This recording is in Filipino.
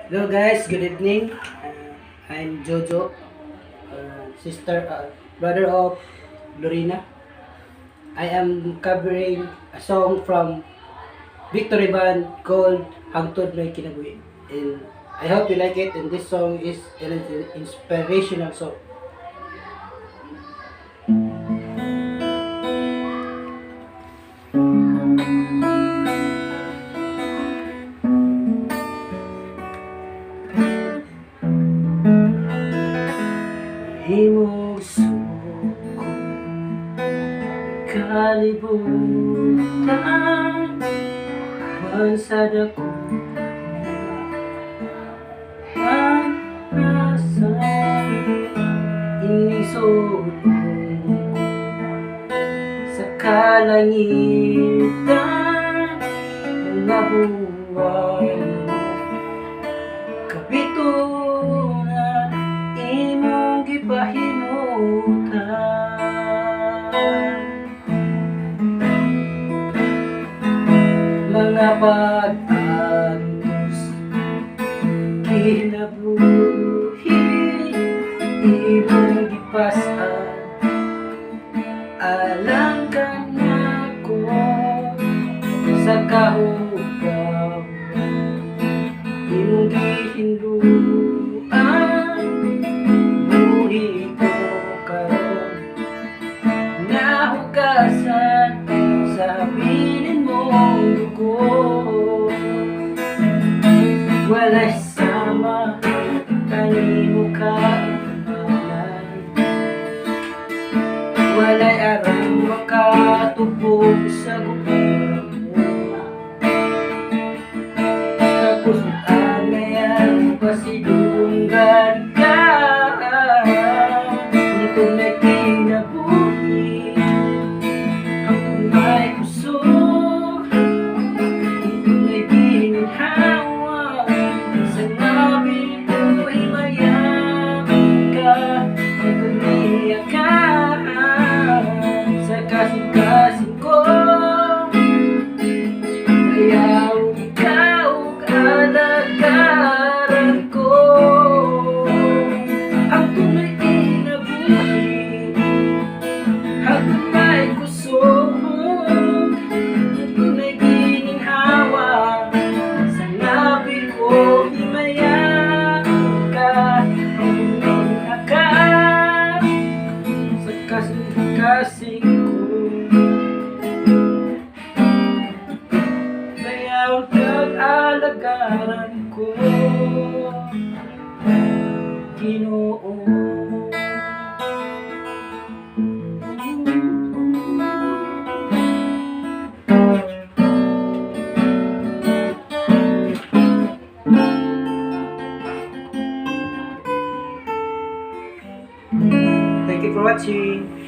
Hello guys, good evening. I'm Jojo, brother of Loriena. I am covering a song from Victory Band called Hangtud kinabuhi. And I hope you like it, and this song is an inspirational song. Himong suko kalibutan sa dako ang asa inisulong sa kalangitan mga buwan kabitunan imong gipahimutan mga pag-antos kinabuhi imong gipasan alang ka nako sa kahugaw imong gihinduan buhi ko karon nahugasan sa habilin mong dugo walay sama kanimo kaimanan walay arang makatubog sa gubaran tapos anayan pasidunggan ka ito may kinabuhi ang tunay kusog ito may ginhawa sa nabi ko'y mayaman ka ito niya ka sa kasing-kasing ko ayaw ikaw kalagaran ko ang tunay kinabuhi ang tunay kusog ang tunay gininhawa sa labi ko himaya ka ang ka sa kasing-kasing ko bayaw kag-alagaran ko Ginoo. Thank you for watching.